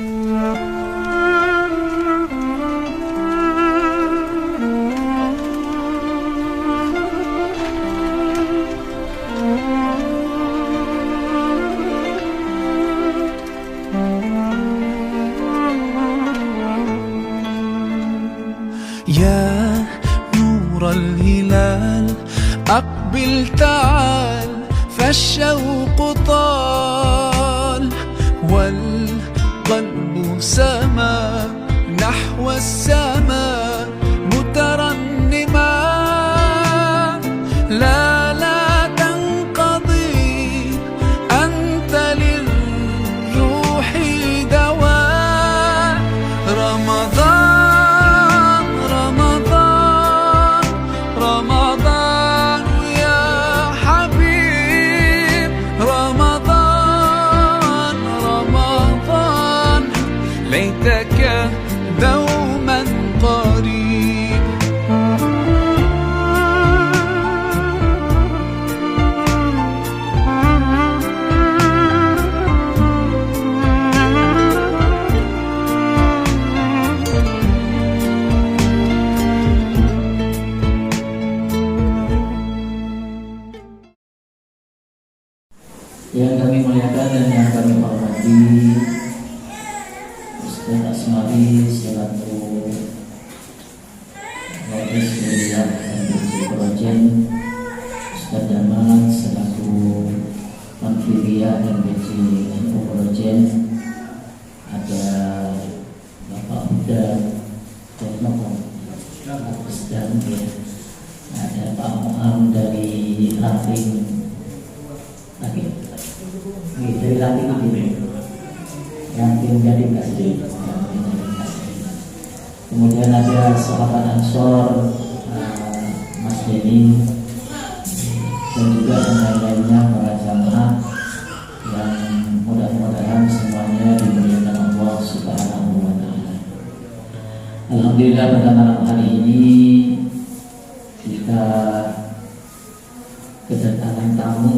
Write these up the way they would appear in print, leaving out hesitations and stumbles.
يا نور الهلال أقبل تعال فالشوق طال والقلب سما نحو السماء مترنما لا تنقضي أنت للروح دواء رمضان رمضان رمضان يا حبيب رمضان رمضان ليتك دوما قريب Yang kami muliakan dan yang kami hormati Ustaz Asmari selaku Rais Wilayah MPC Projen, Ustaz Daman selaku Manfiria MPC NU Projen, ada Bapak Huda dan Bapak Sedang, ada Pak Muam dari Rating dari Rating jadi kasih. Kemudian ada sahabat Ansor, Mas Denny, dan juga yang lain-lainnya para jamaah yang mudah-mudahan semuanya dimuliakan Allah Subhanahu wa Ta'ala. Alhamdulillah pada malam hari ini kita kedatangan tamu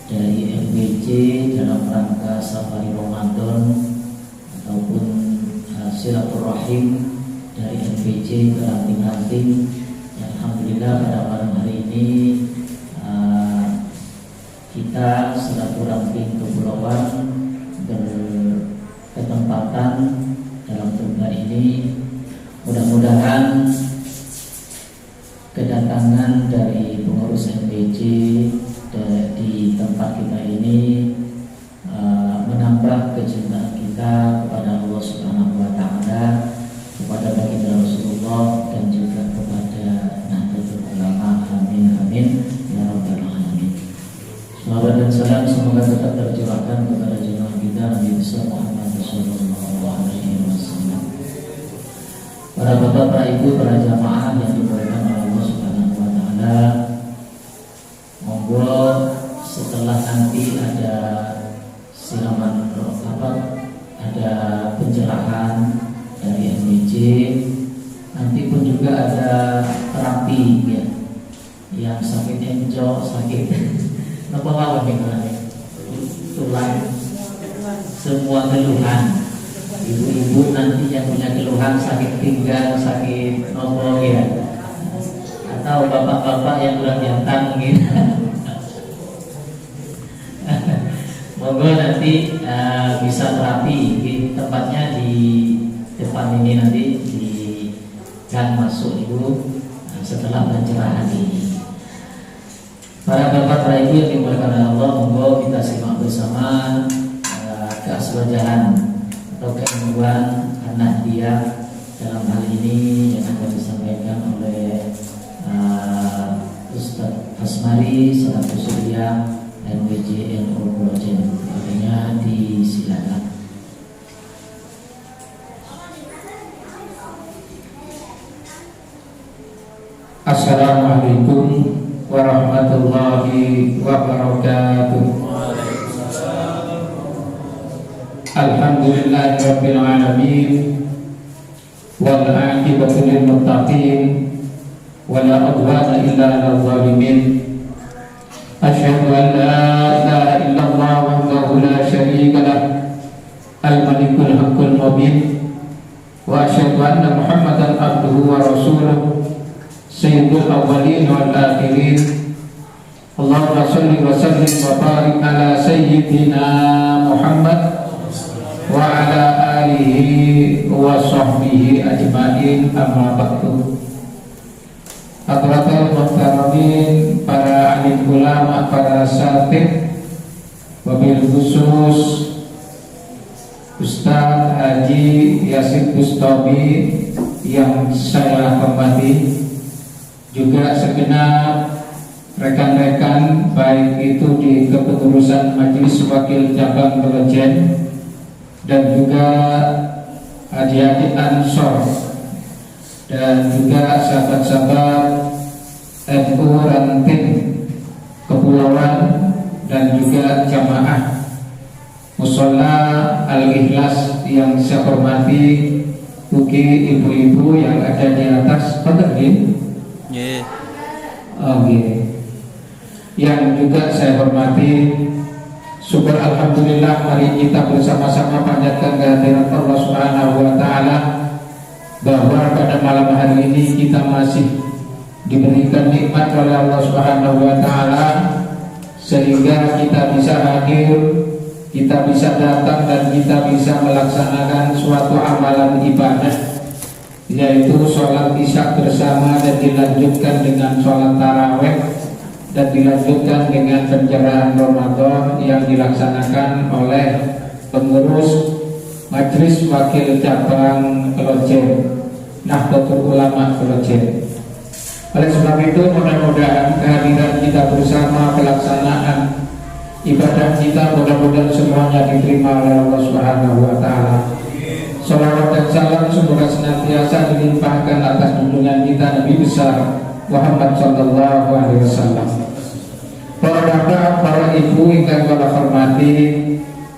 dari MPC dalam rangka Safari Ramadan ataupun silaturahim dari MPC ke ranting-ranting. Alhamdulillah pada malam hari ini kita silaturahim kepulauan berketempatan dalam tempat ini. Mudah-mudahan kedatangan dari pengurus MPC di tempat kita ini menambah kecintaan kita kepada Allah Subhanahu wa Ta'ala, kepada baginda Rasulullah, dan juga kepada Nahdlatul Ulama. Amin amin ya rabbal alamin. Salawat dan salam semoga tetap tercurahkan kepada junjungan kita Nabi besar Muhammad sallallahu alaihi wasallam. Para bapak, para ibu, para jamaah yang dimuliakan oleh Allah Subhanahu wa Ta'ala, monggo setelah nanti ada siraman ada pencerahan dari MPC, nanti pun juga ada terapi ya, yang sakit encok, sakit apa tulang, semua keluhan. Ibu-ibu nanti yang punya keluhan sakit pinggang, sakit nopo ya, atau bapak-bapak yang kurang jantan mungkin. Monggo nanti bisa terapi di tempatnya di depan ini, nanti di gang masuk ibu setelah pencerahan ini. Para bapak, para ibu yang dimuliakan oleh Allah, monggo kita simak bersama keaswajahan atau keilmuan anak dia dalam hal ini yang akan disampaikan oleh Ustaz Asmari selaku Surya MPC NU Projen. Artinya disilakan. Assalamualaikum warahmatullahi wabarakatuh. Alhamdulillahirabbil alamin wal 'aqibatu lil muttaqin wala udwana illa 'alal zalimin. Asyhadu an la ilaha illallah wahdahu la syarika lah al-malikul haqqul mubin, wa asyhadu anna Muhammadan abduhu wa rasuluh sayyidul awwalin wal akhirin. Allahumma shalli wa sallim wa barik ala sayyidina Muhammad wa ala alihi wa sahbihi ajma'in, amma ba'du. Hadratul muhtaramin, para alim ulama, para asatidz, wabil khusus Ustaz Haji Yasin Bustami yang saya hormati, juga segenap rekan-rekan baik itu di kepengurusan Majelis Wakil Cabang Kelejen dan juga adik-adik Ansor dan juga sahabat-sahabat NU Ranting Kepulauan dan juga jamaah Mushola Al-Ikhlas yang saya hormati, ugi ibu-ibu yang ada di atas, yang juga saya hormati. Syukur alhamdulillah, mari kita bersama-sama panjatkan kehadirat Allah Subhanahu wa taala bahwa pada malam hari ini kita masih diberikan nikmat oleh Allah Subhanahu wa taala sehingga kita bisa hadir, kita bisa datang dan kita bisa melaksanakan suatu amalan ibadah, yaitu sholat isya bersama dan dilanjutkan dengan sholat taraweh dan dilanjutkan dengan pencerahan Ramadan yang dilaksanakan oleh pengurus Majelis Wakil Cabang Kelejen, Nahdlatul Ulama Kelejen. Oleh sebab itu, mudah-mudahan kehadiran kita bersama, pelaksanaan ibadah kita, mudah-mudahan semuanya diterima oleh Allah Subhanahu wa taala. Salawat dan salam semoga senantiasa dilimpahkan atas junjungan kita Nabi besar Muhammad sallallahu alaihi wasallam. Para bapak, para ibu yang kami hormati,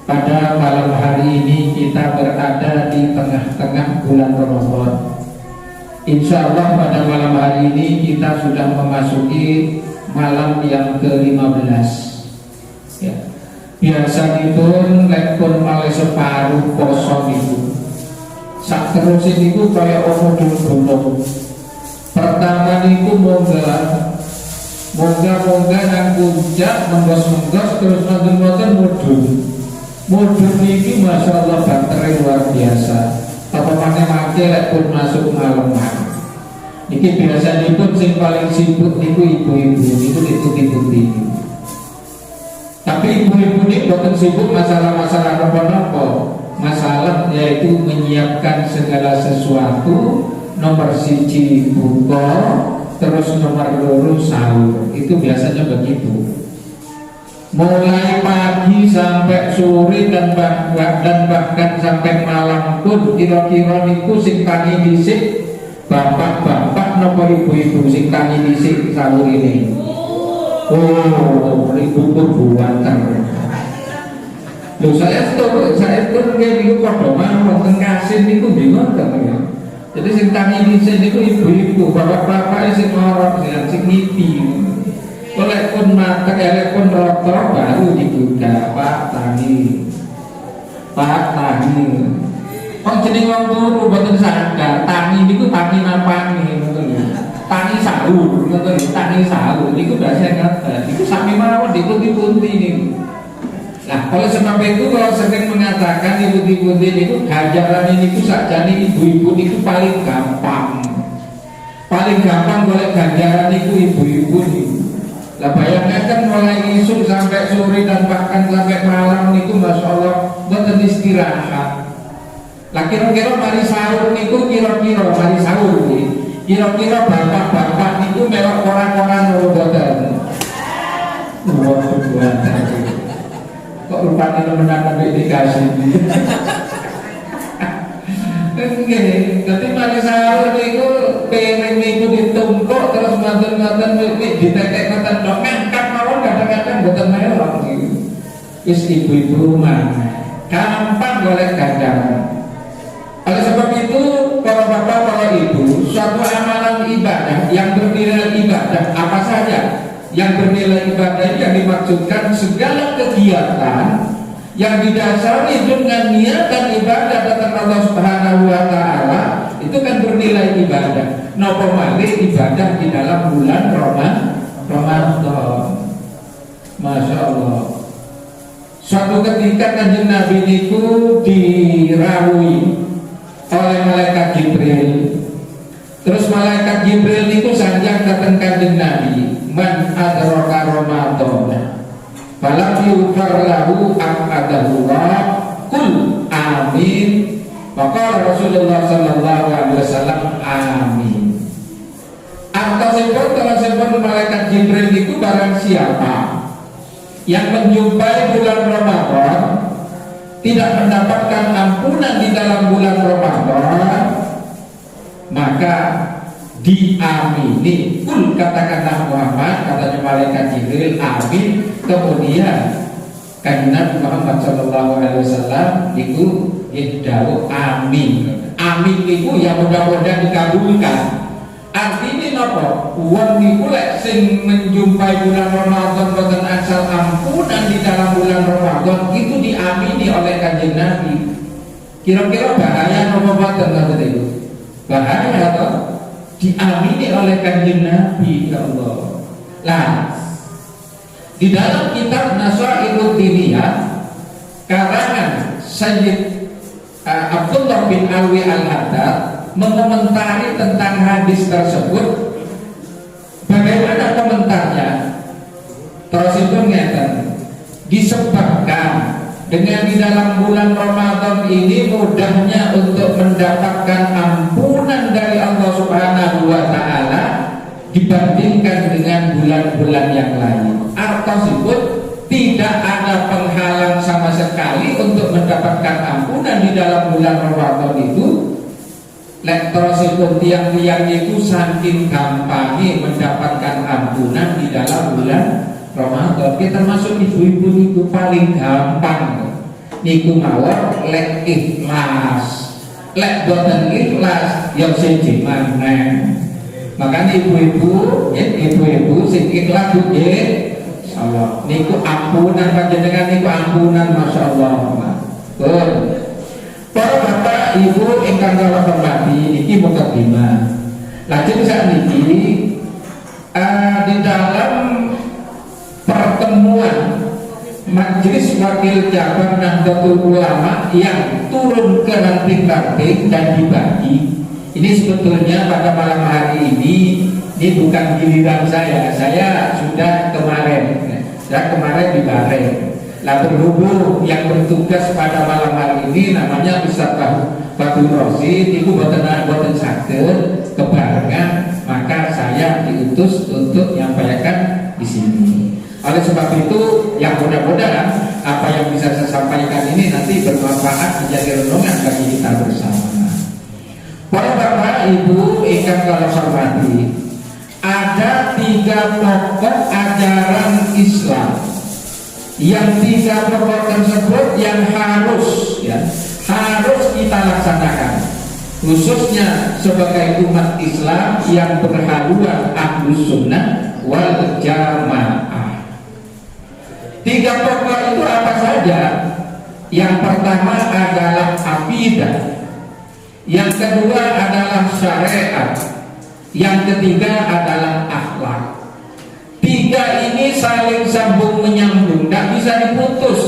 pada malam hari ini kita berada di tengah-tengah bulan Ramadan. Insya Allah pada malam hari ini kita sudah memasuki malam yang ke-15 ya. Biasa dipun lekpun oleh separuh kosong itu sak terus itu kaya omong-omong. Pertama itu moga nang puncak menggos-menggos terus nonton mudun ini masya Allah banternya luar biasa. Apa make lek pun masuk malam. Iki biasa pun sing paling sibuk niku ibu-ibu niku ikuti. Tapi ibu-ibu ini bukan sibuk masalah-masalah apa-apa. Masalah yaitu menyiapkan segala sesuatu. Nomor 1 buka, terus nomor 2 sahur. Itu biasanya begitu. Mulai pagi sampai sore dan bahkan sampai malam pun kira-kira niku sing tangi dhisik bapak-bapak napa ibu-ibu sing tangi dhisik sahur ini. Oh, ibu buatan. Loh saya tuh niku padha mawon kasin niku bingung ya. Jadi sing tangi dhisik niku ibu-ibu, bapak-bapak sing ngorok sing ngipi. Oleh pun mata, oleh pun rotor baru dibuka Pak Tani. Oh jadi wong turu boten sadar, Tani niku Tani napane ngoten ya. Tani sahur, ngoten Tani sahur niku bahasa ngaten. Niku sami mawon dipundi-pundi niku. Nah, oleh sebab itu kalau sering mengatakan ibu-ibu niku ganjaran niku sakjane ibu-ibu niku paling gampang. Paling gampang golek ganjaran niku ibu-ibu niku. Lah bayangkan mulai isuk sampai sore dan bahkan sampai malam niku masya Allah boten istirahat. Lah kira-kira mari sahur niku kira-kira mari sahur iki. Kira-kira bapak-bapak niku melok orang-orang boten. Kok rupanya nemenan ambek dikasih. Nggih, dadi mari sahur niku pengen niku ditumpuk terus manten-manten ditetek ngoten tok ngangkat mawon kadang-kadang boten melok niku. Wis ibu-ibu rumah gampang golek ganjaran. Oleh sebab itu para bapak, para ibu, suatu amalan ibadah yang bernilai ibadah apa saja yang bernilai ibadah yang dimaksudkan segala kegiatan yang didasari dengan niatan nopo malih ibadah di dalam bulan Ramadan. Masya Allah. Suatu ketika Kanjeng Nabi niku dirawuhi oleh malaikat Jibril. Terus malaikat Jibril niku sanjang datang Kanjeng Nabi, man adraka Ramadan falam yughfar lahu aqadahullah kul amin. Maka Rasulullah sallallahu alaihi wasallam amin. Antasipun terasipun malaikat Jibril niku barang siapa yang menjumpai bulan Ramadan tidak mendapatkan ampunan di dalam bulan Ramadan, maka diamini. Kul, katakanlah Muhammad, katanya malaikat Jibril, amin. Kemudian Kanjeng Nabi Muhammad sallallahu alaihi wasallam itu dawuh amin. Amin itu yang mudah-mudahan dikabulkan. Artinya napa? Wong niku lek sing menjumpai bulan Ramadan boten asal ampunan di dalam bulan Ramadan itu diamini oleh Kanjeng Nabi. Kira-kira bahaya napa boten ngoten itu? Bahaya atau diamini oleh Kanjeng Nabi, ya Allah. Lah, di dalam kitab Nasairud Diniyah karangan Sayyid Abdullah bin Alwi Al-Haddad mengomentari tentang hadis tersebut. Bagaimana komentarnya? Terus itu ngeten, disebabkan dengan di dalam bulan Ramadan ini mudahnya untuk mendapatkan ampunan dari Allah Subhanahu wa taala dibandingkan dengan bulan-bulan yang lain. Artinya tidak ada penghalang sama sekali untuk mendapatkan ampunan di dalam bulan Ramadan itu. Lektoripun tiang-tiang itu saking gampangnya mendapatkan ampunan di dalam bulan Ramadan. Kita termasuk ibu-ibu itu paling gampang niku mawon lek ikhlas. Lek boten ikhlas ya siji maneh. Makanya ibu-ibu sing ikhlas nggih insyaallah niku ampunan panjenengan niku ampunan masyaallah. Betul. Para bapak ibu ingkang kula hormati, iki mukadimah. Lajeng sakniki di dalam pertemuan Majelis Wakil Cabang Nahdlatul Ulama yang turun ke ranting-ranting dan dibagi. Ini sebetulnya pada malam hari ini bukan giliran saya sudah kemarin. Saya kemarin di Bahrain. Nah, berhubung yang bertugas pada malam hari ini namanya Ustaz Fadul Rosid, itu boten saged kebarengan, maka saya diutus untuk menyampaikan di sini. Oleh sebab itu, yang mudah-mudahan apa yang bisa saya sampaikan ini nanti bermanfaat menjadi renungan bagi kita bersama. Para bapak ibu ingkang kula hormati, ada 3 pokok ajaran Islam. Yang 3 pokok tersebut yang harus kita laksanakan, khususnya sebagai umat Islam yang berhaluan Ahlus Sunnah wal Jamaah. 3 pokok itu apa saja? Yang pertama adalah akidah, yang kedua adalah syariat, yang ketiga adalah akhlak. 3 ini saling sambung menyambung, tidak bisa diputus.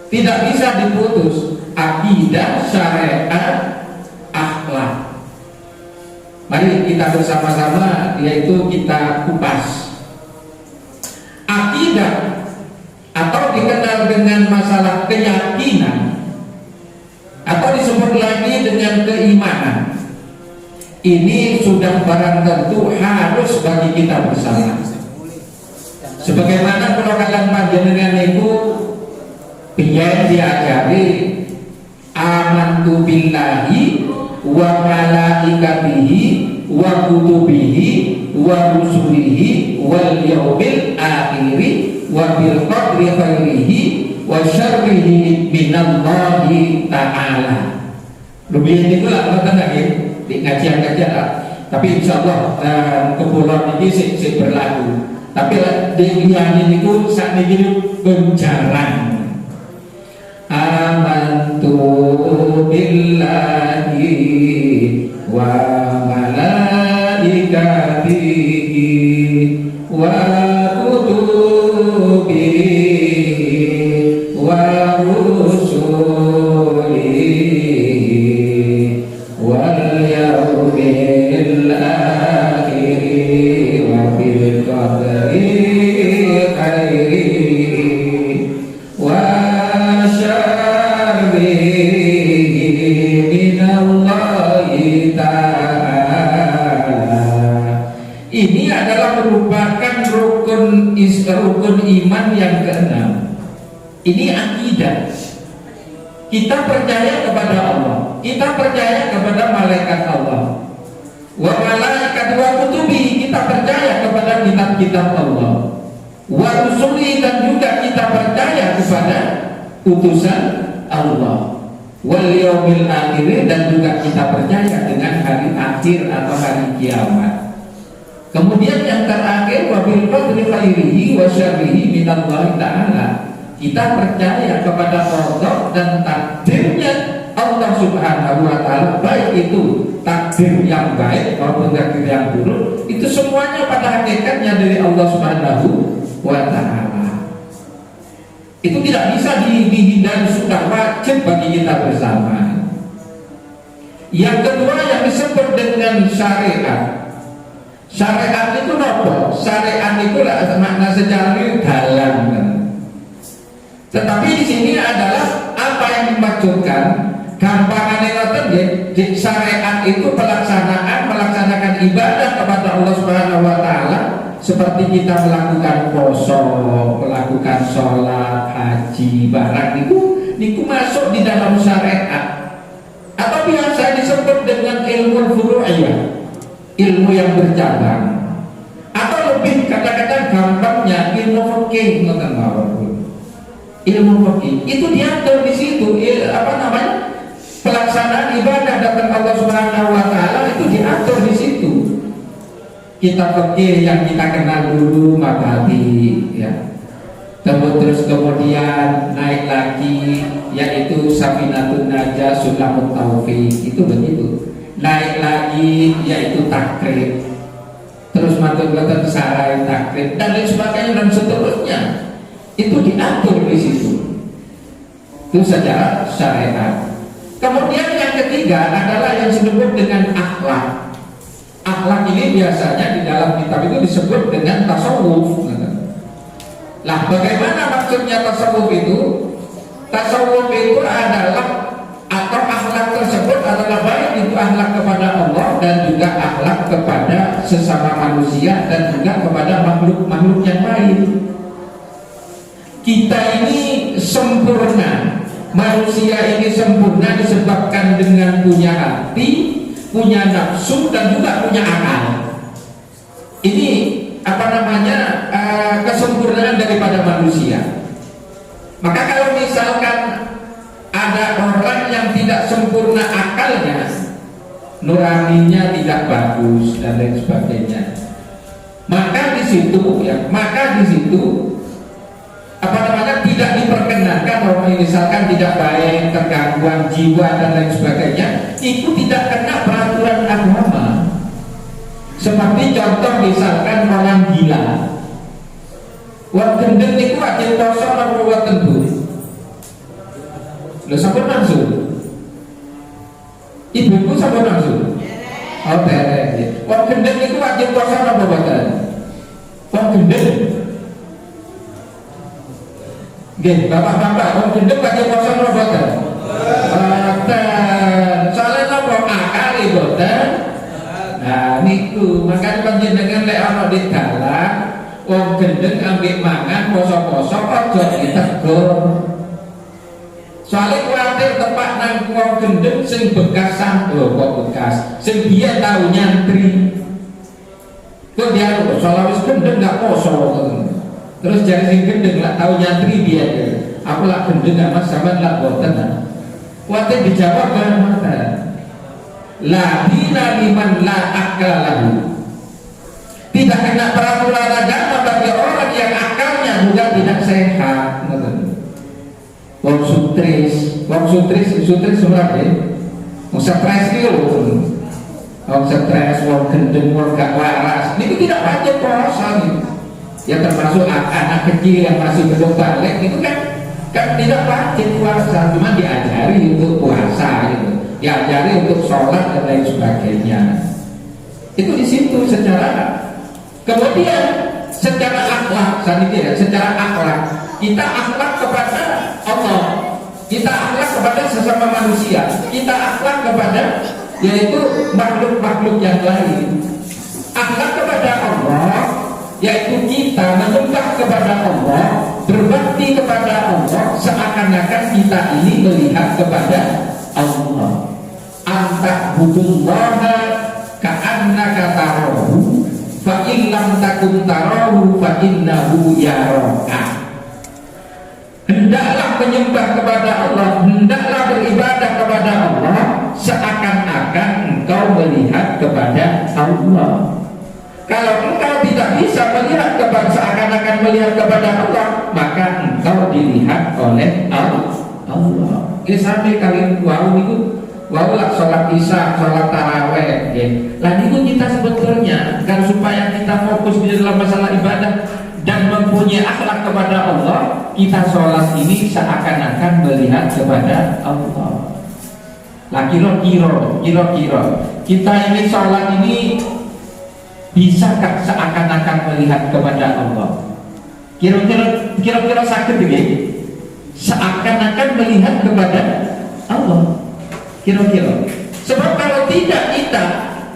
Tidak bisa diputus. Akidah, syariat, akhlak. Mari kita bersama-sama yaitu kita kupas. Akidah atau dikenal dengan masalah keyakinan atau disebut lagi dengan keimanan. Ini sudah barang tentu harus bagi kita bersama. Sebagaimana kalau kalian panjenengan itu biyen diajari amantu billahi wa malaikatihi wa kutubihi wa rusulihi wal yaumil akhiri wa bil qadri khairihi wa syarrihi minallahi ta'ala. Lebih itu lah ngoten nggih di kajian-kajian lah. Tapi insyaallah kepulauan ini sih berlaku. Tapi di liyane niku sakniki penjarang. Amantu billahi wa malaikatihi iman yang keenam. Ini akidah. Kita percaya kepada Allah, kita percaya kepada malaikat Allah. Wa malaikat wa kutubi, kita percaya kepada kitab-kitab Allah. Wa rusuli, dan juga kita percaya kepada utusan Allah. Wal yaumil akhir, dan juga kita percaya dengan hari akhir atau hari kiamat. Kemudian yang terakhir, wa bil qadri khairihi wa syarrihi minallahi ta'ala. Kita percaya kepada qada dan takdirnya Allah Subhanahu wa taala, baik itu takdir yang baik maupun takdir yang buruk, itu semuanya pada hakikatnya dari Allah Subhanahu wa taala. Itu tidak bisa dihindari, sudah wajib bagi kita bersama. Yang kedua yang disebut dengan syariat. Syariat itu apa? Syariat itu makna secara dalam. Tetapi di sini adalah apa yang dimaksudkan. Gampangannya ngoten, syariat itu melaksanakan ibadah kepada Allah Subhanahu wa taala, seperti kita melakukan poso, melakukan sholat, haji, barang niku masuk di dalam syariat. Atau biasa disebut dengan ilmu furu'iyah, ilmu yang bercabang. Atau lebih kata-kata gampangnya ilmu fikih, ilmu fikih itu diatur di situ. Pelaksanaan ibadah datang Allah Subhanahu wa taala itu diatur di situ. Kitab fikih yang kita kenal dulu Mabadi, ya. Terus kemudian naik lagi yaitu Safinatun Najah, Sulamut Taufiq, itu begitu. Naik lagi yaitu takrib. Terus matun-matun sarai takrib dan lain sebagainya dan seterusnya. Itu diatur di situ. Itu secara syariat. Kemudian yang ketiga adalah yang disebut dengan akhlak. Akhlak ini biasanya di dalam kitab itu disebut dengan tasawuf. Lah, bagaimana maksudnya tasawuf itu? Tasawuf itu adalah, atau akhlak tersebut adalah baik itu akhlak kepada Allah dan juga akhlak kepada sesama manusia dan juga kepada makhluk-makhluk yang lain. Kita ini sempurna. Manusia ini sempurna disebabkan dengan punya hati, punya nafsu, dan juga punya akal. Ini kesempurnaan daripada manusia. Maka kalau misalkan ada orang yang tidak sempurna akalnya, nuraninya tidak bagus dan lain sebagainya, maka di situ tidak diperkenankan. Orang misalkan tidak baik, tergangguan jiwa dan lain sebagainya, itu tidak kena peraturan agama. Seperti contoh misalkan orang gila, wong gendeng itu wajib poso apa wonten Bu? Lho sampun langsung. Ibuku sampun langsung. Oh derek. Wong gendeng itu wajib poso apa mboten? Wong gendeng. Nggih, bapak-bapak, wong gendeng wajib poso apa mboten? Mboten. Soale napa akal mboten? Nah niku makanya panjenengan lek ana di dalan wong gendeng ambek mangan poso-poso aja ditegur. Soalnya kuatir tepak nang wong gendeng sing bekas kok bekas, sing dia tahu nyantri. Kok dia soal wis gendeng gak poso. Terus jadi sing gendeng lah tahu nyantri dia. Aku lah gendeng gak mas sampean lah boten. Kuatir dijawab kan mata. La dina liman la akal lahu. Tidak kena peraturan agama bagi orang yang akalnya juga tidak sehat. Wong sutris sebenarnya wong stres itu loh. Wong stres, wong gendeng, wong gak waras. Ini tidak wajib puasa gitu. Ya termasuk anak kecil yang masih belum balik itu kan tidak wajib puasa, cuma diajari untuk puasa gitu. Diajari untuk sholat dan lain sebagainya. Itu di situ secara. Kemudian secara akhlak, secara akhlak kita akhlak kepada Allah, kita akhlak kepada sesama manusia, kita akhlak kepada yaitu makhluk-makhluk yang lain. Akhlak kepada Allah yaitu kita menyembah kepada Allah, berbakti kepada Allah seakan-akan kita ini melihat kepada Allah. Anta'budullaha ka'annaka tarahu fa in lam takun tarahu fa innahu yaraka. Hendaklah menyembah kepada Allah, hendaklah beribadah kepada Allah seakan-akan engkau melihat kepada Allah. Kalau engkau tidak bisa melihat kepada seakan-akan melihat kepada Allah, maka engkau dilihat oleh Allah. Ini sampai kalian wau lah sholat isya, sholat taraweh, ya. Lah itu kita sebetulnya kan supaya kita fokus di dalam masalah ibadah dan mempunyai akhlak kepada Allah, kita sholat ini seakan-akan melihat kepada Allah. Lah kira-kira kita ini sholat ini bisakah seakan-akan melihat kepada Allah? Kira-kira sakit ini seakan-akan melihat kepada Allah. Kira-kira. Sebab kalau tidak kita,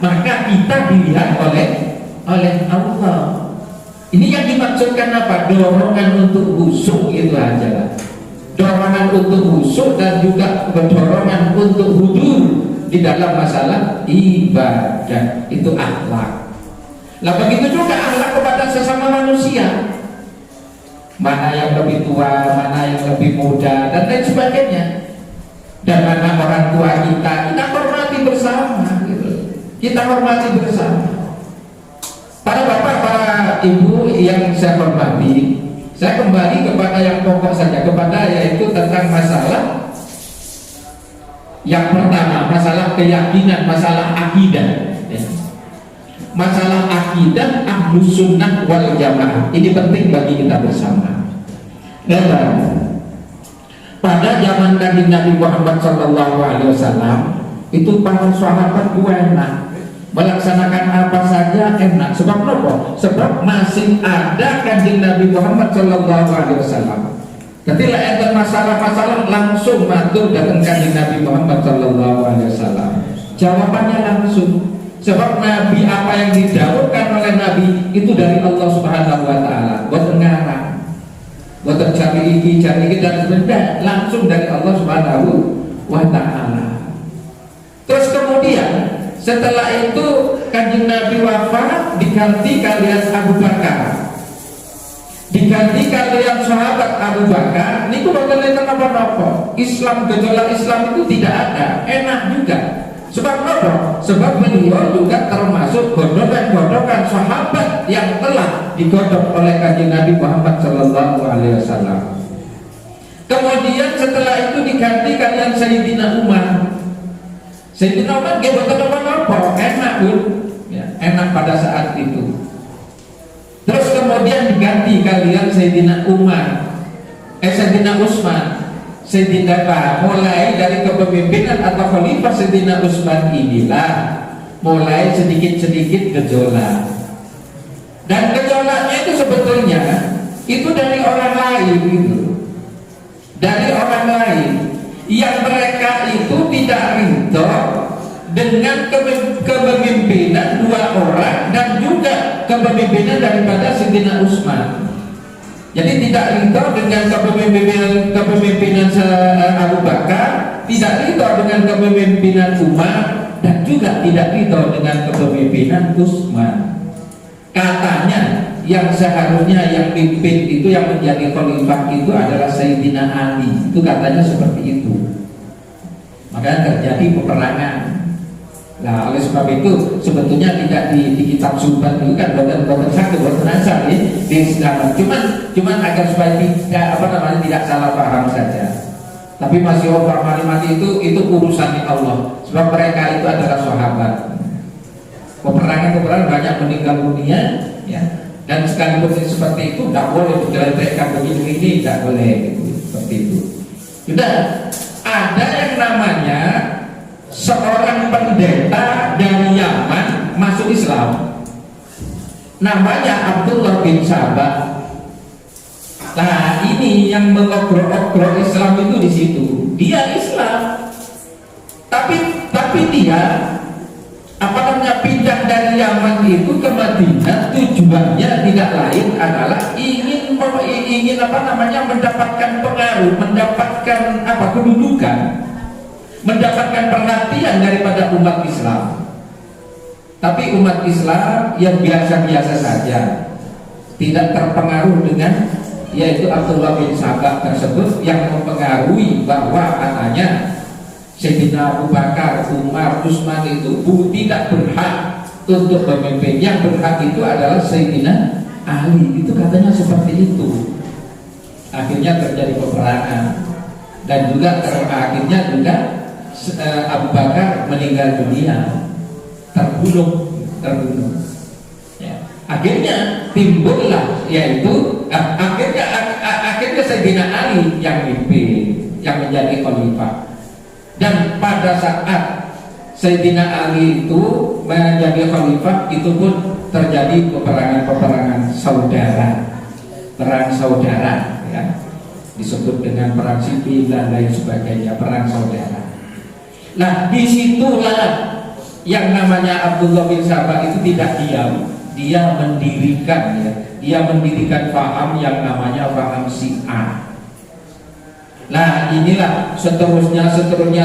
maka kita dilihat oleh Allah. Ini yang dimaksudkan apa? Dorongan untuk khusyuk itu aja lah. Dorongan untuk khusyuk dan juga dorongan untuk hudur di dalam masalah ibadah. Itu akhlak. Lah begitu juga akhlak kepada sesama manusia. Mana yang lebih tua, mana yang lebih muda, dan lain sebagainya. Dan mana orang tua kita hormati bersama gitu. Kita hormati bersama. Para bapak, para ibu yang saya hormati, saya kembali kepada yang pokok saja, kepada yaitu tentang masalah yang pertama, masalah keyakinan, masalah akidah. Masalah akidah Ahlus Sunnah wal Jamaah ini penting bagi kita bersama. Pada zaman Nabi Muhammad SAW itu para sahabat enak, melaksanakan apa saja enak. Sebab apa? Sebab masih ada kanjeng Nabi Muhammad SAW. Ketika ada masalah-masalah langsung matur datang kanjeng Nabi Muhammad SAW. Jawabannya langsung. Sebab Nabi apa yang didawuhkan oleh Nabi itu dari Allah Subhanahu Wa Taala. Buat ngarang, buat cari iki dan sebenarnya langsung dari Allah Subhanahu Wa Taala. Terus kemudian setelah itu kanjeng Nabi wafat diganti kalian Abu Bakar, diganti kalian sahabat Abu Bakar. Ini bukan apa-apa. Islam, gejolak Islam itu tidak ada, enak juga. Sebab apa? Sebab beliau juga termasuk godongan-godongan sahabat yang telah digodok oleh kanjeng Nabi Muhammad SAW. Kemudian setelah itu diganti kalian Sayyidina Umar. Sayyidina Umar dia bukan apa-apa, enak pun, ya, enak pada saat itu. Terus kemudian diganti kalian Sayyidina Sayyidina Utsman. Sayyidina mulai dari kepemimpinan atau khalifah Sayyidina Utsman inilah mulai sedikit-sedikit gejolak. Dan gejolaknya itu sebetulnya itu dari orang lain gitu. Dari orang lain yang mereka itu tidak ridho dengan kepemimpinan dua orang dan juga kepemimpinan daripada Sayyidina Utsman. Jadi tidak ridho dengan kepemimpinan Abu Bakar, tidak ridho dengan kepemimpinan Umar, dan juga tidak ridho dengan kepemimpinan Utsman. Katanya yang seharusnya yang pimpin itu, yang menjadi khalifah itu adalah Sayyidina Ali. Itu katanya seperti itu. Makanya terjadi peperangan. Nah, oleh sebab itu sebetulnya tidak di kitab Subhan itu kan boten sakit, boten asal ya di Islam. Cuman agar supaya tidak tidak salah paham saja. Tapi masih mati itu urusannya Allah. Sebab mereka itu adalah sahabat. Peperangan banyak meninggal dunia, ya. Dan sekalipun seperti itu tidak boleh dijelaskan begini, tidak boleh gitu, seperti itu. Sudah ada yang namanya seorang pendeta dari Yaman masuk Islam, namanya Abdullah bin Sabah. Nah ini yang mengobrol Islam itu di situ. Dia Islam, tapi dia pindah dari dari Yaman itu ke Madinah tujuannya tidak lain adalah ingin mendapatkan pengaruh, mendapatkan kedudukan, mendapatkan perhatian daripada umat Islam. Tapi umat Islam yang biasa-biasa saja, tidak terpengaruh dengan yaitu Abdullah bin Sabah tersebut yang mempengaruhi bahwa katanya Sayyidina Abu Bakar, Umar, Utsman itu tidak berhak untuk memimpin. Yang berhak itu adalah Sayyidina Ali. Itu katanya seperti itu. Akhirnya terjadi peperangan dan juga akhirnya juga Abu Bakar meninggal dunia, terbunuh. Ya. Akhirnya timbullah yaitu akhirnya Sayyidina Ali yang mimpin, yang menjadi khalifah. Dan pada saat Sayyidina Ali itu menjadi khalifah, itu pun terjadi peperangan saudara, perang saudara, ya, disebut dengan perang sipil dan lain sebagainya, perang saudara. Nah, disitulah yang namanya Abdullah bin Sabah itu tidak diam, dia mendirikan, dia mendirikan paham yang namanya paham Syiah. Nah, inilah seterusnya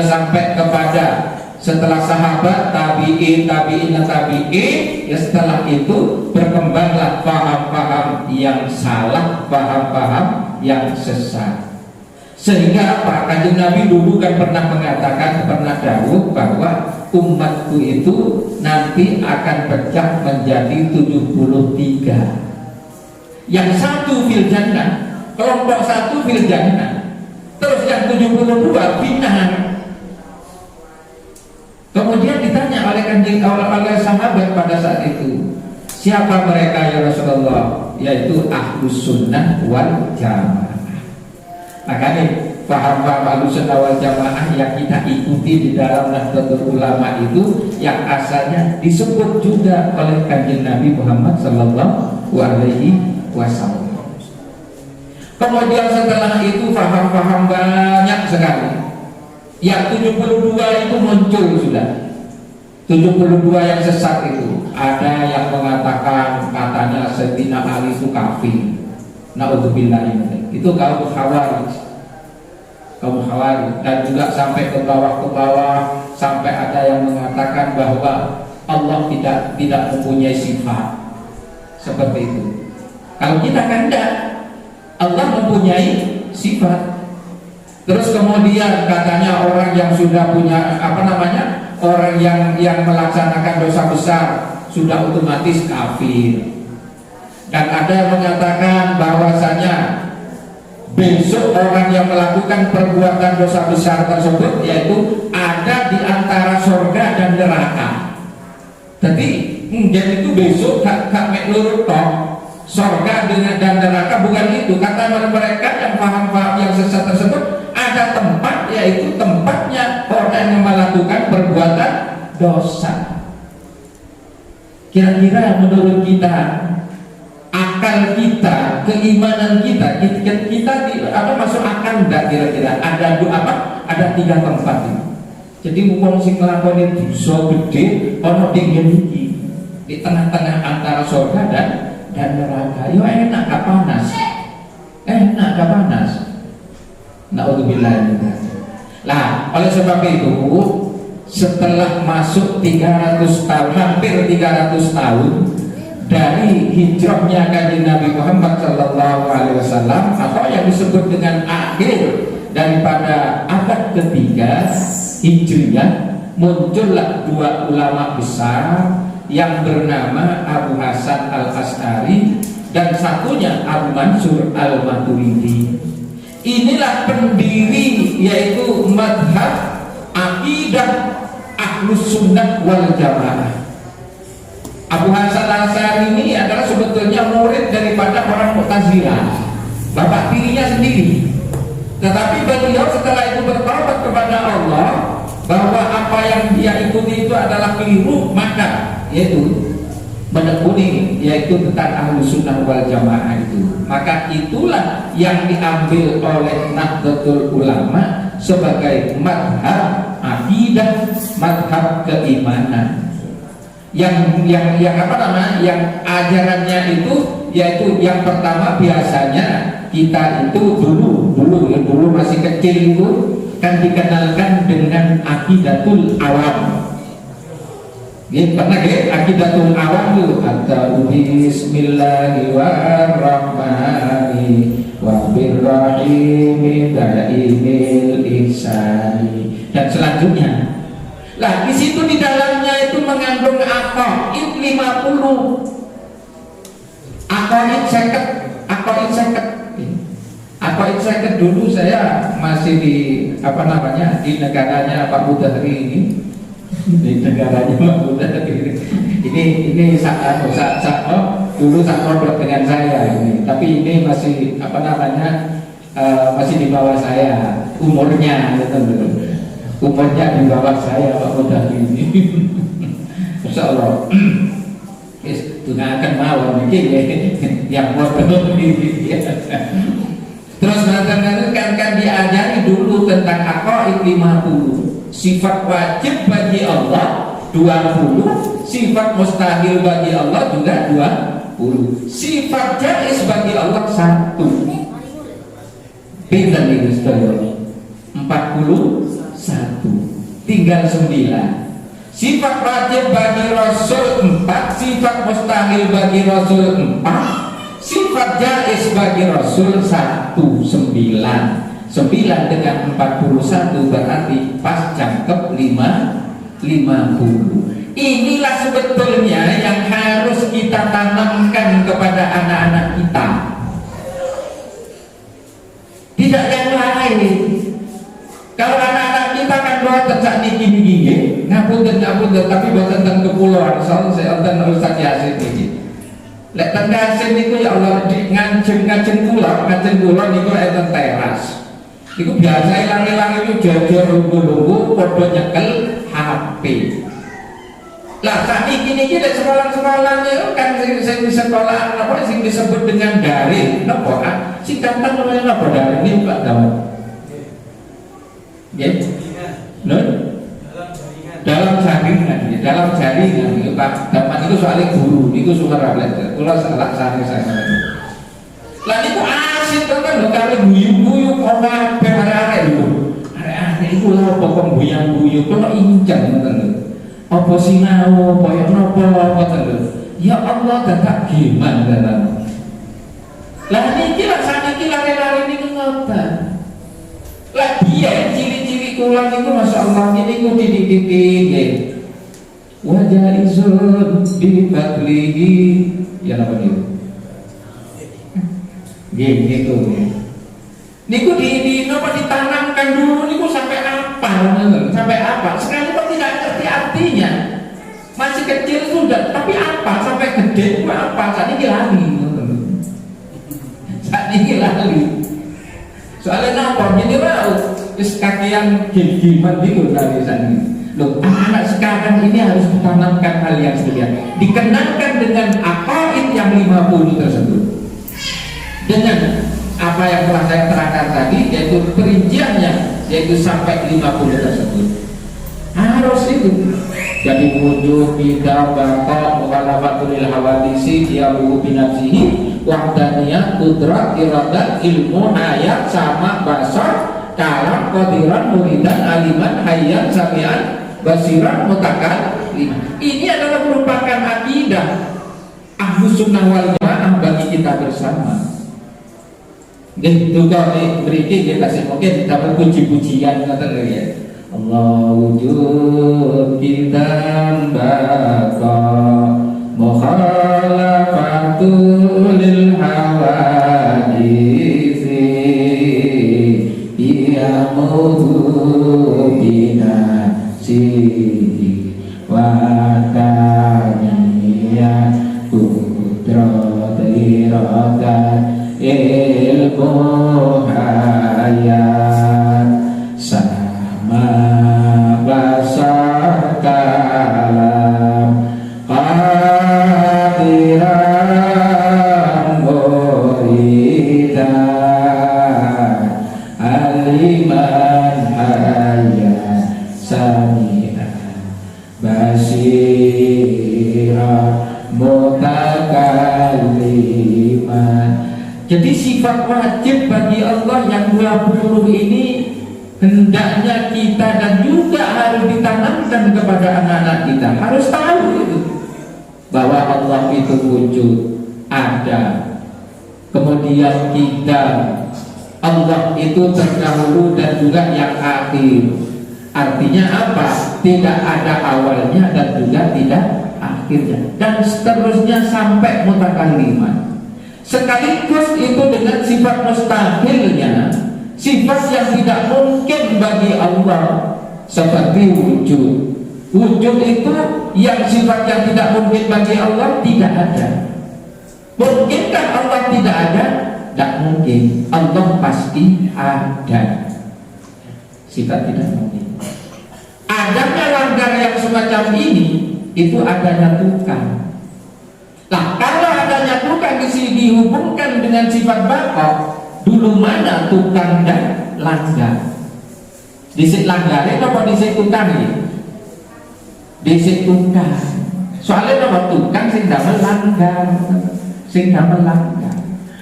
sampai kepada setelah sahabat, tabi'in, ya setelah itu berkembanglah paham-paham yang salah, paham-paham yang sesat. Sehingga Kanjeng Nabi dulu kan pernah mengatakan, pernah dawuh bahwa umatku itu nanti akan pecah menjadi 73. Yang satu fil jannah, kelompok satu fil jannah. Terus yang 72 bid'ah. Kemudian ditanya oleh sahabat pada saat itu, siapa mereka ya Rasulullah? Yaitu Ahlus Sunnah wal Jamaah. Makanya paham-paham Ahlus Sunnah wal Jamaah yang kita ikuti di dalam Nahdlatul Ulama itu yang asalnya disebut juga oleh Kanjeng Nabi Muhammad sallallahu alaihi wasallam. Kemudian setelah itu paham-paham banyak sekali. Yang 72 itu muncul sudah. 72 yang sesat itu. Ada yang mengatakan katanya Sayyidina Ali itu kafir. Na'udzubillah. Itu kaum Khawarij. Kaum Khawarij. Dan juga sampai ke bawah sampai ada yang mengatakan bahwa Allah tidak mempunyai sifat seperti itu. Kalau kita kan tidak, Allah mempunyai sifat. Terus kemudian katanya orang yang sudah punya orang yang melaksanakan dosa besar sudah otomatis kafir. Dan ada yang mengatakan bahwasanya besok orang yang melakukan perbuatan dosa besar tersebut yaitu ada di antara surga dan neraka. Jadi itu besok gak menurut toh surga dan neraka, bukan itu. Kata mereka yang paham-paham yang sesat tersebut, ada tempat yaitu tempatnya orang yang melakukan perbuatan dosa. Kira-kira menurut kita, akal kita, keimanan kita masuk akal enggak kira-kira? Ada ada 3 tempat ini. Jadi wong sing nglakoni dosa gede ana di tengah-tengah antara surga dan neraka. Yo enak gak panas. Na'udzubillah. Lah, oleh sebab itu setelah masuk 300 tahun, hampir 300 tahun dari hijrahnya Kanjeng Nabi Muhammad sallallahu alaihi wasallam, atau yang disebut dengan akhir daripada abad ketiga Hijriyah, muncullah 2 ulama besar yang bernama Abu Hasan Al-Asy'ari dan satunya Abu Mansur Al-Maturidi. Inilah pendiri yaitu madhab akidah Ahlus Sunnah wal Jamaah. Abu Hasan Al-Asy'ari ini adalah sebetulnya murid daripada orang Mu'tazilah, bapak tirinya sendiri. Tetapi beliau setelah itu bertaubat kepada Allah bahwa apa yang dia ikuti itu adalah keliru, maka yaitu menekuni yaitu tentang Ahlus Sunnah wal Jamaah itu. Maka itulah yang diambil oleh Nahdlatul Ulama sebagai madhab akidah, madhab keimanan. yang apa namanya, yang ajarannya itu yaitu yang pertama biasanya kita itu dulu masih kecil itu kan dikenalkan dengan akidatul awam. Ya, pernah ya akidatul awam itu atau bismillahirrahmanirrahim wa birrahimi daimil ihsani dan selanjutnya. Lah di situ di dalamnya itu mengandung aqaid 50. Aqaid 50 dulu saya masih di apa namanya di negaranya Pak Mudahri ini. Di negaranya Pak Mudahri ini dulu saat dengan saya ini, tapi ini masih apa namanya masih di bawah saya umurnya gitu. Umurnya di bawah saya Pak Mudahri ini. Insya Allah akan mau mungkin yang bodoh ini. Terus kan diajari dulu tentang aqaid 50. Sifat wajib bagi Allah 20, sifat mustahil bagi Allah juga 20, sifat jaiz bagi Allah 1. Pinten itu sedaya 41, tinggal 9. Sifat wajib bagi Rasul 4, sifat mustahil bagi Rasul 4, sifat jaiz bagi Rasul 1, 9 dengan 41 berarti pas jangkep 50. Inilah sebetulnya yang harus kita tanamkan kepada anak-anak kita, tidak yang lain. Kalau anak-anak kita kan bawa tercak niki ngapunten tapi buat tentang kepulauan soal saya tentang Ustaz Yasin ini. Lek tentang Yasin niku ya Allah di nganceng kula niku enten teras. Niku biasa ilang-ilang itu jajar lungguh-lungguh padha nyekel HP. Lah sakniki niki lek sekolah-sekolah niku kan sing sekolah apa sing disebut dengan daring napa? Sing gampang napa daring niku Pak Dawud. Ya, dalam jaringan itu Pak Daman itu soalnya guru, itu suara belajar, kalau salah saya. Lah itu asik kan, kalau guyu-guyu, orang berare itu, itu lah pokok guyang-guyu, kalau incang apa sinau, koyok nopo, ya Allah tetap gimana? Lah ini lari-lari ini ngapa? Lah dia ciri-ciri kula niku masyaallah niku titik-titik wajah izun bi baklihi ya napa niku gitu niku di napa ditanamkan dulu niku sampai apa sekali kok tidak ngerti artinya masih kecil sudah tapi apa sampai gede itu apa saat ini lali soalnya napa jadi raut wis kakian gim-giman niku dari sana. Loh, anak sekarang ini harus ditanamkan hal yang sebenarnya dikenalkan dengan aqaid yang 50 tersebut. Dengan apa yang telah saya terangkan tadi yaitu perinciannya yaitu sampai 50 tersebut. Harus itu. Jadi wujud bid'ah baqa mukhalafatul hawadisi dialu binafsihi wahdaniyah kudrat iradat ilmu hayat sama basar kalam qadiran muridan aliman hayyan samian basiran mutakallim. Ini adalah merupakan akidah Ahlus Sunnah wal Jamaah bagi kita bersama. Gitu kok beriki kita kasih mungkin dapat puji-pujian kata ya. Allah wujud kita baqa mukhalafatul hawadisi ya mudina sidi wa taniya kudrat iradat ilmu hayat sama basar kalam qadiran muridan aliman hayat sami'an basir Jadi sifat wajib bagi Allah yang 20 ini hendaknya kita dan juga harus ditanamkan kepada anak-anak kita. Harus tahu itu bahwa Allah itu wujud, ada. Kemudian kita, Allah itu terdahulu dan juga yang akhir. Artinya apa? Tidak ada awalnya dan juga tidak akhirnya. Dan seterusnya sampai mutakalliman. Sekaligus itu dengan sifat mustahilnya, sifat yang tidak mungkin bagi Allah, seperti wujud. Wujud itu yang sifat yang tidak mungkin bagi Allah tidak ada. Mungkinkah Allah tidak ada? Tidak mungkin. Allah pasti ada. Sifat tidak mungkin. Adanya langgar yang semacam ini, itu adanya tukang. Nah, kalau adanya tukang di sini dihubungkan dengan sifat baqa, dulu mana tukang dan langgar? Disik langgar itu apa disik tukang ini? Disik tukang. Soalnya nama tukang sing damel langgar, sing damel langgar.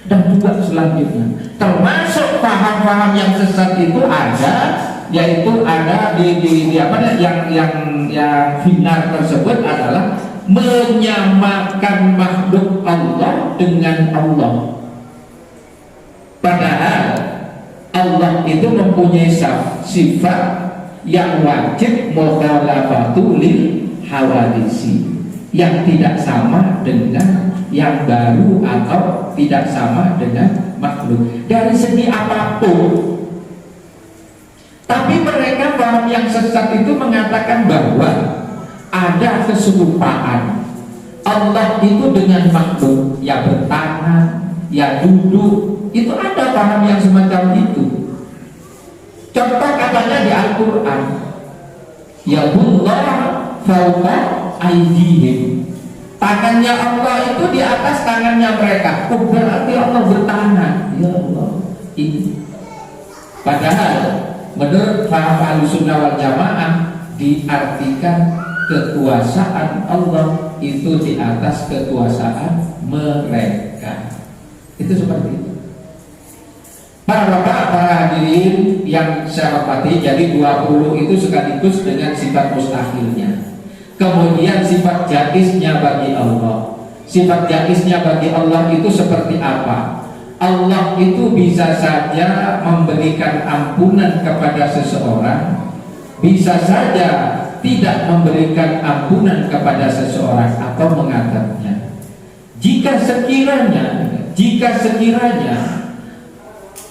Dan juga selanjutnya, termasuk paham-paham yang sesat itu ada, yaitu ada di apa yang final tersebut adalah menyamakan makhluk Allah dengan Allah. Padahal Allah itu mempunyai sifat yang wajib mukhalafatu lil hawadisi, yang tidak sama dengan yang baru atau tidak sama dengan makhluk dari segi apapun. Tapi mereka paham yang sesat itu mengatakan bahwa ada keserupaan Allah itu dengan makhluk, ya bertangan, ya duduk. Itu ada paham yang semacam itu. Contoh katanya di Al-Quran, ya Allah fawqa aydihim, tangannya Allah itu di atas tangannya mereka. Berarti Allah bertangan. Ya Allah, ini padahal menurut paham Ahlussunnah wal Jamaah diartikan kekuasaan Allah itu di atas kekuasaan mereka. Itu seperti itu. Para bapak, para hadirin yang saya hormati, jadi 20 itu sekaligus dengan sifat mustahilnya. Kemudian sifat jaiznya bagi Allah. Sifat jaiznya bagi Allah itu seperti apa? Allah itu bisa saja memberikan ampunan kepada seseorang, bisa saja tidak memberikan ampunan kepada seseorang atau mengadabnya. Jika sekiranya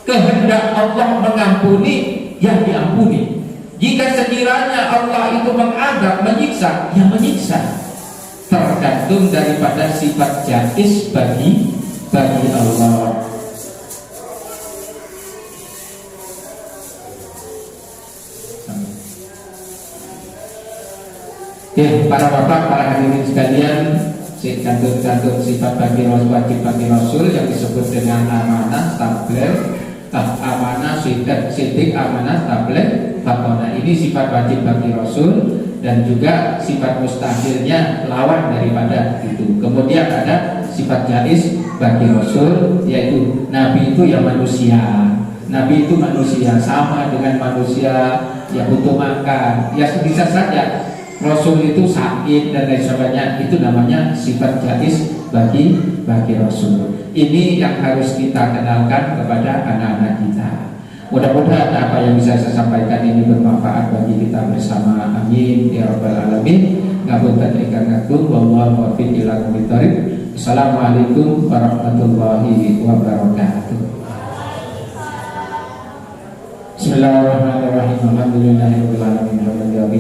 kehendak Allah mengampuni, ya diampuni. Jika sekiranya Allah itu mengadab, menyiksa, ya menyiksa. Tergantung daripada sifat jaiz bagi Allah. Oke, para bapak, para hadirin sekalian, cantum sifat bagi Rasul, wajib bagi Rasul yang disebut dengan amanah, tabligh, amanah, sidik, amanah, tabligh, fatona. Ini sifat wajib bagi Rasul dan juga sifat mustahilnya lawan daripada itu. Kemudian ada sifat jaiz bagi Rasul, yaitu Nabi itu ya manusia. Nabi itu manusia, sama dengan manusia, ya butuh makan, ya bisa saja Rasul itu sakit dan lain sebagainya. Itu namanya sifat jaiz bagi Rasul. Ini yang harus kita kenalkan kepada anak-anak kita. Mudah-mudahan apa yang bisa saya sampaikan ini bermanfaat bagi kita bersama. Amin ya rabbal alamin. Ngapunten ingkang agung, wallahu muwaffiq ila aqwamit thoriq. Assalamualaikum warahmatullahi wabarakatuh. Bismillahirrahmanirrahim. Alhamdulillahirabbil alamin.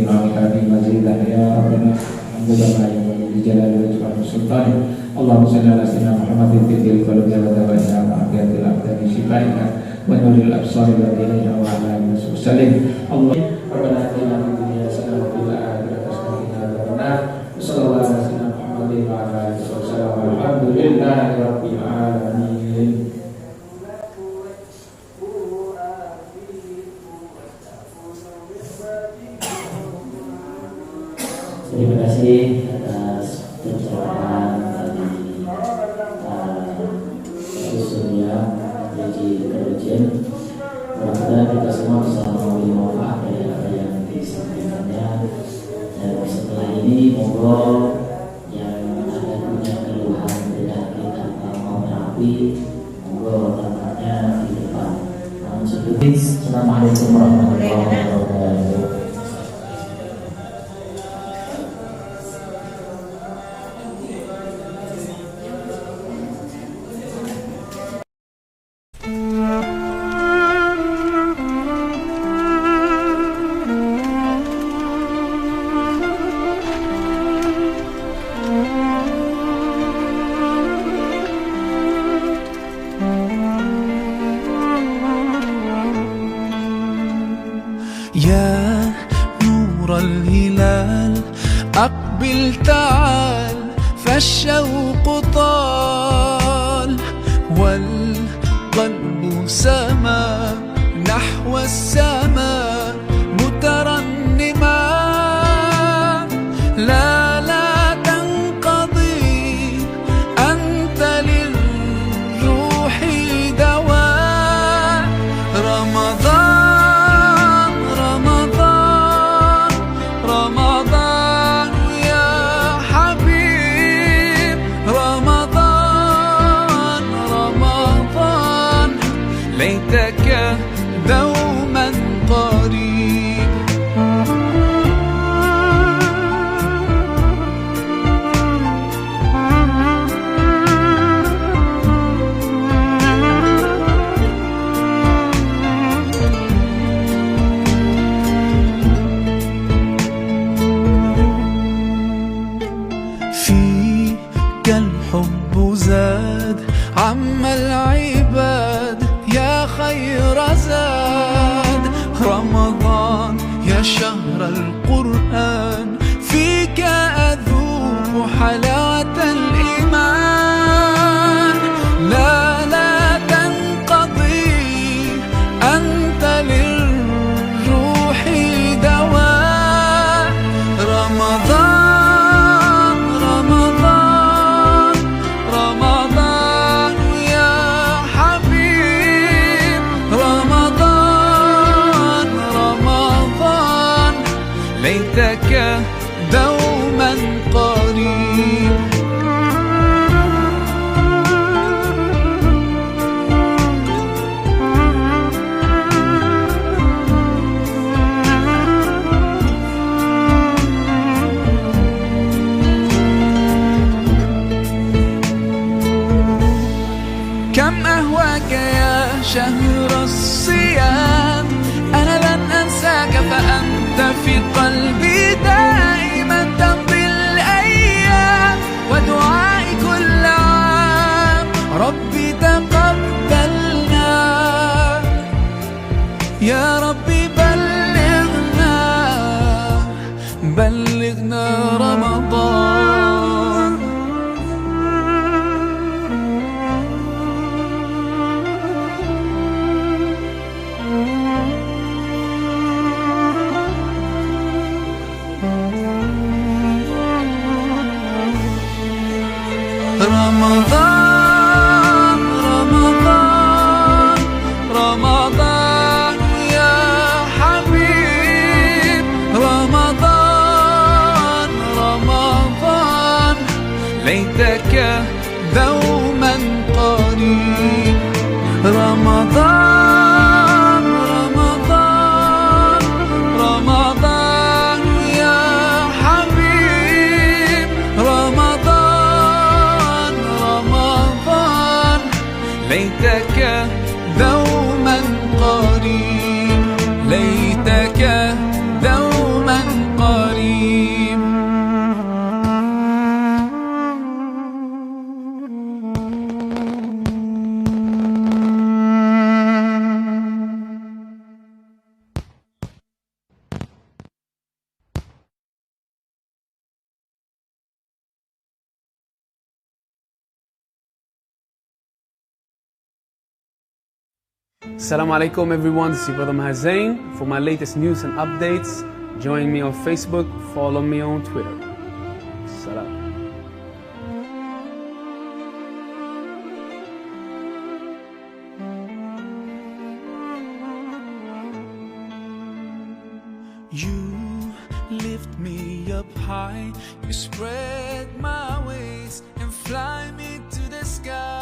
Hamdan wa mazidah ya rabbana. Alhamdulillah wa jalali wa sultan. Allahumma shalli ala sayyidina Muhammadin fil qulubi wa dawaiha wa afiyatil abdani shifaika wa nuril absari wa dinina wa ala alihi wasallam. Allah rabbana atina fid dunya hasanah wa fil akhirati hasanah wa qina adzabannar. Sallallahu alaihi wasallam Muhammadin wa ala alihi wasallam. Alhamdulillahirabbil alamin. Terima kasih atas pencerahan dari Surya Haji Kerjen. Mudah-mudahan kita semua bisa mengambil manfaat dari apa yang disampaikannya. Dan setelah ini monggo yang ada punya keluhan penyakit atau mau terapi, monggo tempatnya di depan. Assalamualaikum warahmatullahi wabarakatuh. يا نور الهلال أقبل تعال فالشوق طال والقلب سما نحو السماء مترنما لا تنقضي أنت للروح دواء رمضان رمضان يا حبيب رمضان ليتك دوما قريب فيك الحب زاد عم العباد يا خير زاد رمضان يا شهر القرآن فيك أذوق حلاوة الإيمان لا تنقضي أنت للروح دواء رمضان يا حبيب رمضان ليتك دوما قريب كم أهواك يا شهر الصيام أنا لن أنساك فأنت في قلبي دائما تمضي الأيام ودعائي كل عام ربي تقبلنا يا ربي بلغنا رمضان رمضان يا حبيب رمضان ليتك دوما قريب رمضان يا حبيب رمضان ليتك دوما قريب ليتك دوما قريب Assalamu alaikum everyone, this is your brother Mahazain. For my latest news and updates, join me on Facebook, follow me on Twitter. Salam. You lift me up high, you spread my wings and fly me to the sky.